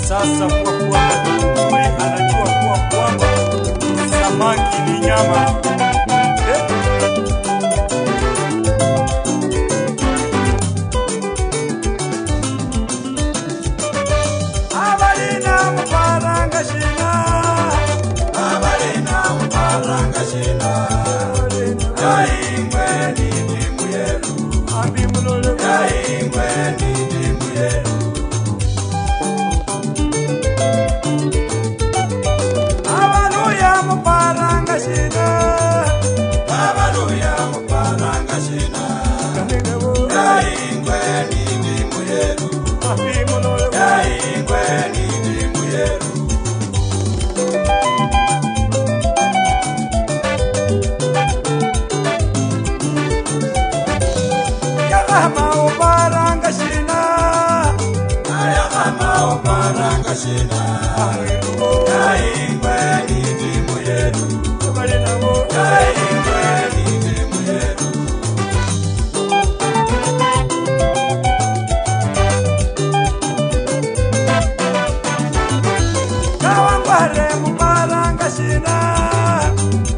Sasa kwa kuwa mzuri anajua kuwa kwamba samaki ni nyama. Abalina muparanga shina, abalina muparanga shina. Yaingwe ni muyelu, abimulole. Yaingwe ni muyelu. Abaluya muparanga shina, abaluya muparanga shina. Yaingwe ni muyelu, abimulole. Yaingwe ni muyelu. Yagama uparanga shina, ayagama uparanga shina. Yaingwe ni muyelu, yaingwe ni muyelu. Kawangware muparanga shina,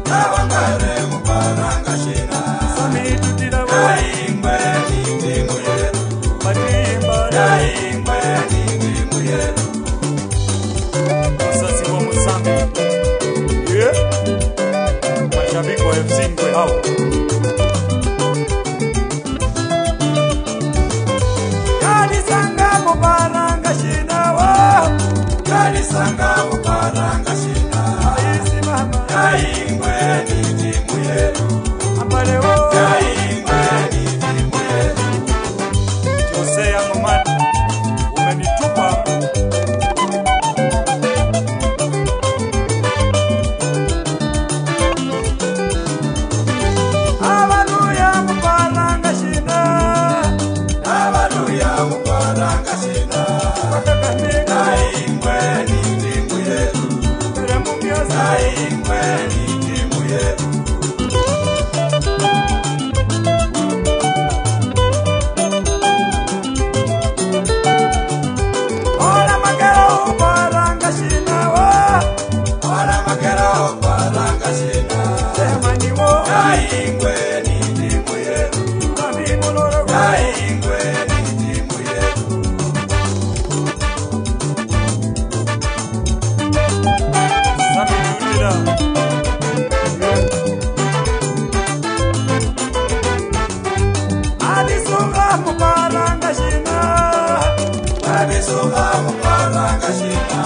kawangware muparanga shina. Samitutira yaingwe ni muyelu, matimba yaingwe ni muyelu. Wasasi wa Muzambi, mashabiki wa FC Ngwe hao. Kalisanga muparanga shina wa, kalisanga muparanga shina. Aisi mama yaingwe ni muyelu, ambale wo yaingwe ni muyelu. Jose ya Ngomani umenitupa. Abaluya muparanga shina, abaluya muparanga shina. Yaingwe ni muyelu, yaingwe ni muyelu. Ola magero muparanga shina wa, ola magero muparanga shina. Semani wo yaingwe ni muyelu, abimulolo. Yaingwe ni muyelu. Samitutira abisunga muparanga shina, abisunga muparanga shina.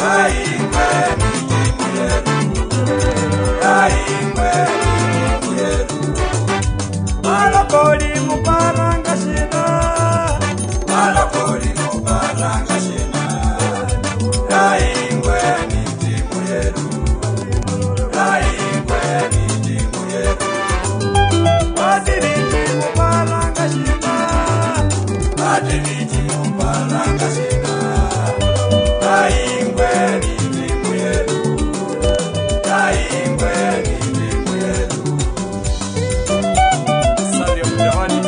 Yaingwe ni muyelu, yaingwe ni muyelu. Malakoli muparanga shina, malakoli muparanga shina. Yaingwe ni muyelu, yaingwe ni muyelu. Madiriji muparanga shina, madiriji muparanga shina. Yaingwe ni muyelu, yaingwe ni muyelu. Salia mjawani,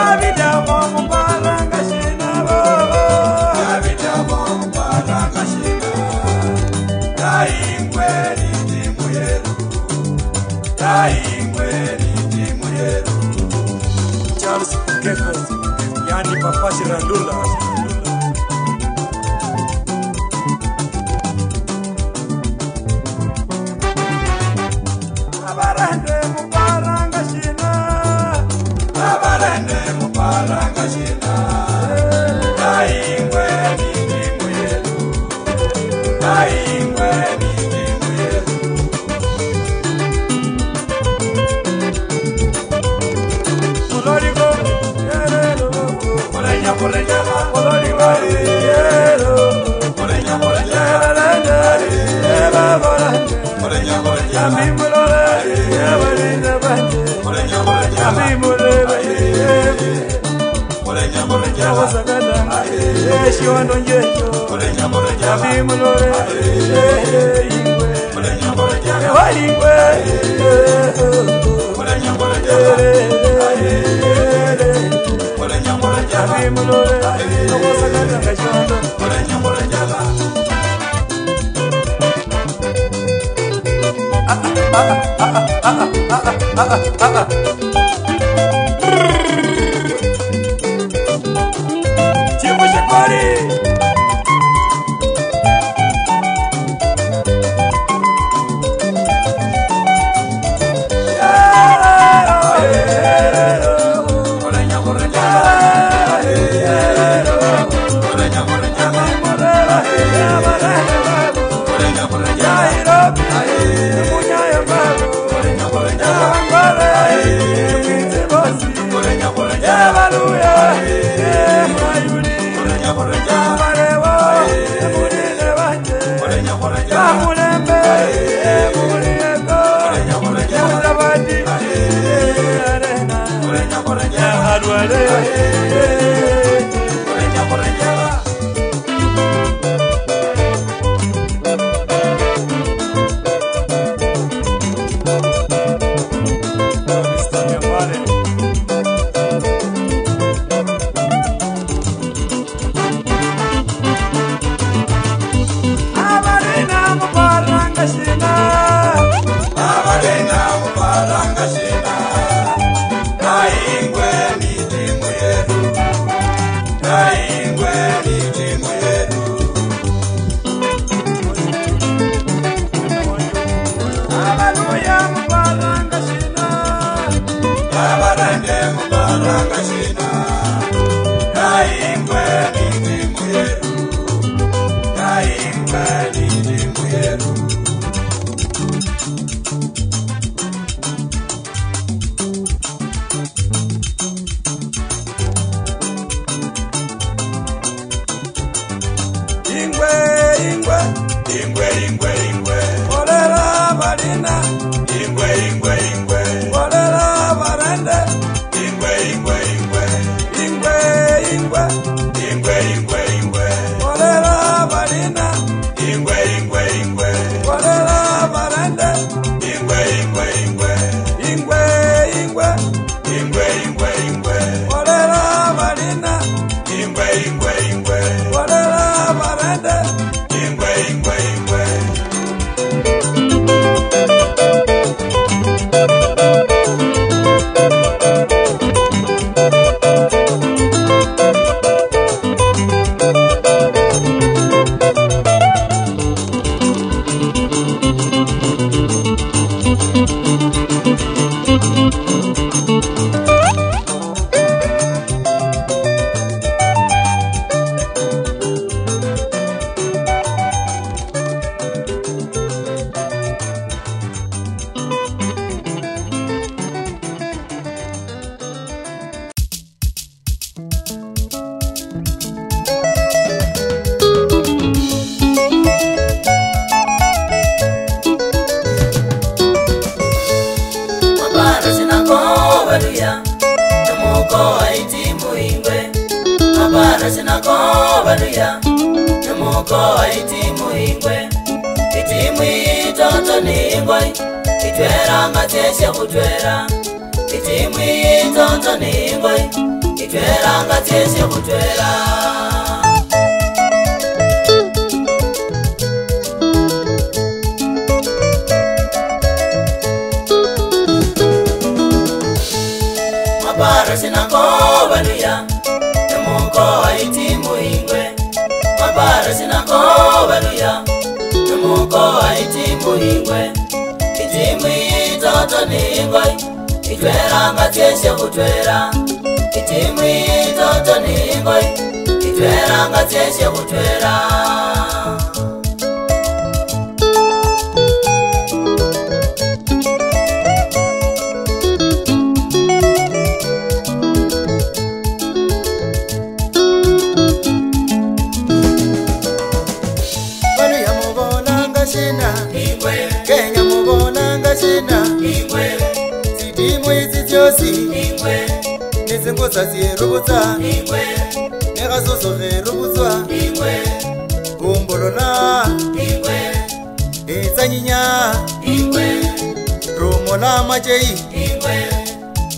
abidamo muparanga shina baba, abidamo muparanga shina. Yaingwe ni muyelu, yaingwe ni muyelu. Charles Kefas, yani Papa Shirandula. Abarande muparanga shina, abarande muparanga shina. Yaingwe ni muyelu, yaingwe ni muyelu. Olorigo yerelo, olenya olenya, olorigo yerelo, olenya olenya, olenya olenya, olenya amimulole yabalina banje, olenya olenya amimulole olenya olenya wasagada eshiwando njejo, olenya olenya amimulole ingwe, olenya olenya walingwe, olenya olenya olenya olenya. abimulole okosagata ngachondo chimbo chakwari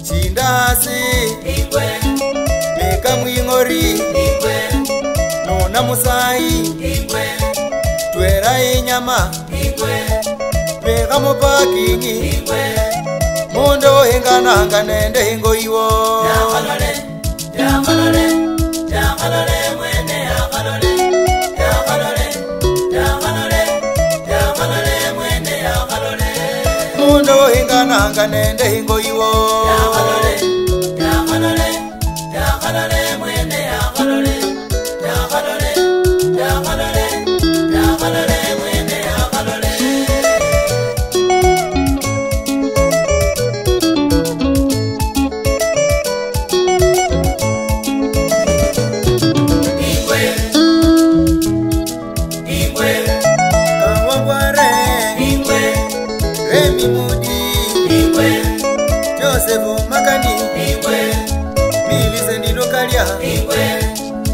Chindasi, Meka Mwingore. Mega mo parking ingwe Mundo hingananga nende hingo iwo Yakalole mwene yakalole mwene yakalole Mundo hingananga nende hingo iwo Yakalole mwene yakalole mwene yakalole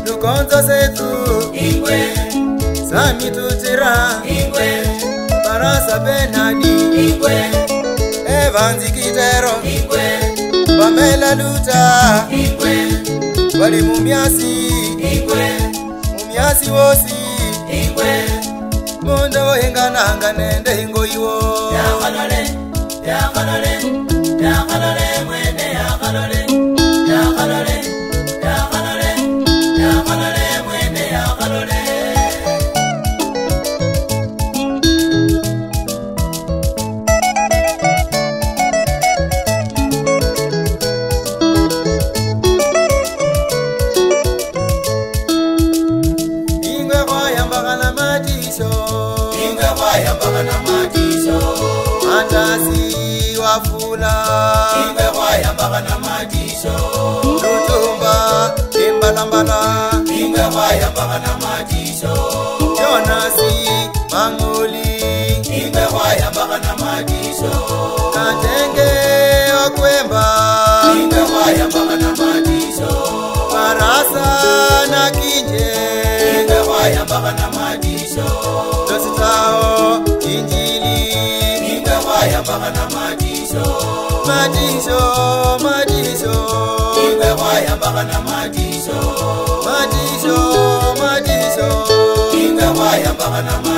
Lukonzo setu Sami tutira Barasa Benani Evanzi Kitero Pamela Luta Wali Mumiasi Wosi Mundo hingananga nende hingo iwo Yakalole mwene yakalole mwene yakalole Ingwe kwayambagana matisho Atasi wafula Ingwe kwayambagana matisho Lutumba Imbalambala Ingwe kwayambagana matisho Jonasi Mangoli Ingwe kwayambagana matisho Katenge Okwemba Ingwe kwayambagana matisho Barasa na Kinje Ingwe kwayambagana matisho Dositao Injili Ingwe kwayambagana matisho Ingwe kwayambagana matisho Matisho Ingwe kwayambagana matisho